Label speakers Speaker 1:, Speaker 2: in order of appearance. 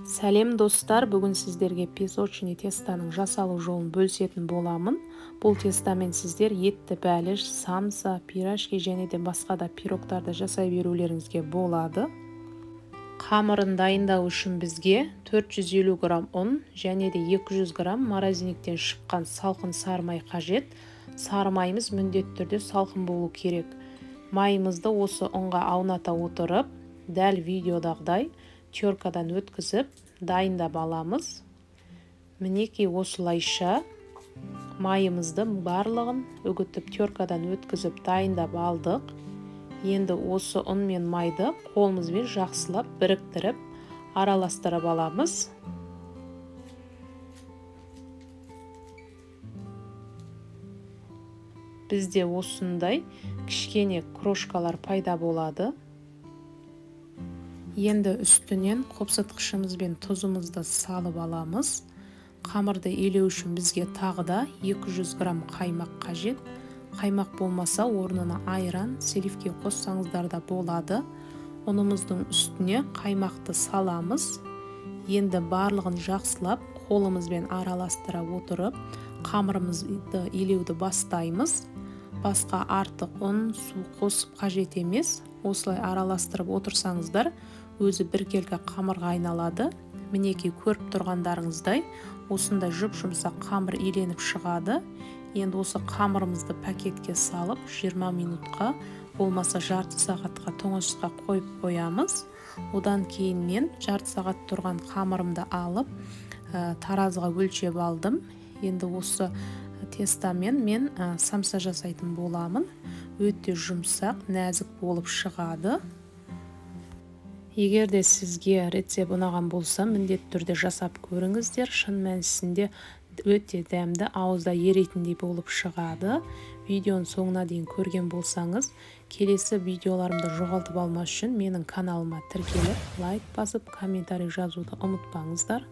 Speaker 1: Сәлем достар, бүгін сіздерге песочный тестаның жасалу жолын бөлісетін боламын. Бұл тестамен сіздер етті бәліш, самса, пирожки және де басқа да пирогтарды жасай берулеріңізге болады. Қамырын дайындау үшін бізге 450 грамм ұн және де 200 грамм морозильниктен шыққан салқын сары май қажет. Сары майымыз міндетті түрде салқын болу керек. Майымызды осы ұнға ауната отырып, дәл видеодағыдай теркадан өткізіп дайындап аламыз. Мінекей осылайша майымызды барлығын үгітіп теркадан өткізіп дайындап алдық. Енді осы ұн мен майды қолымызбен жақсылап біріктіріп араластырып аламыз. Бізде осындай кішкене крошкалар пайда болады. Енді үстінен қопсытқышымызбен тұзымызды салып аламыз. Қамырды илеу үшін бізге тағы да 200 грамм қаймақ қажет. Қаймақ болмаса орнына айран, сливке қоссаңыздар да болады. Ұнымыздың үстіне қаймақты саламыз. Енді барлығын жақсылап қолымызбен араластыра отырып, қамырымызды илеуді бастаймыз. Басқа артық ұн, су қосып қажет емес. Осылай араластырып отырсаңыздар, өзі біркелкі қамырға айналады. Мінекей көріп тұрғандарыңыздай, осындай жұп-жұмсақ қамыр иленіп шығады. Енді осы қамырымызды пакетке салып, 20 минутқа, болмаса жарты сағатқа тоңазытқышқа қойып қоямыз. Одан кейін мен жарты сағат тұрған қамырымды алып, таразыға өлшеп алдым. Енді осы тестамен мен самса жасайтын боламын. Өте жұмсақ, нәзік болып шығады. Егер де сізге рецепт ұнаған болса, міндетті түрде жасап көріңіздер. Шын мәнісінде өте дәмді, ауызда ерейтіндей болып шығады. Видеоның соңына дейін көрген болсаңыз, келесі видеоларымды жоғалтып алмас үшін менің каналыма тіркеліп, лайк басып, комментарий жазуды ұмытпаңыздар.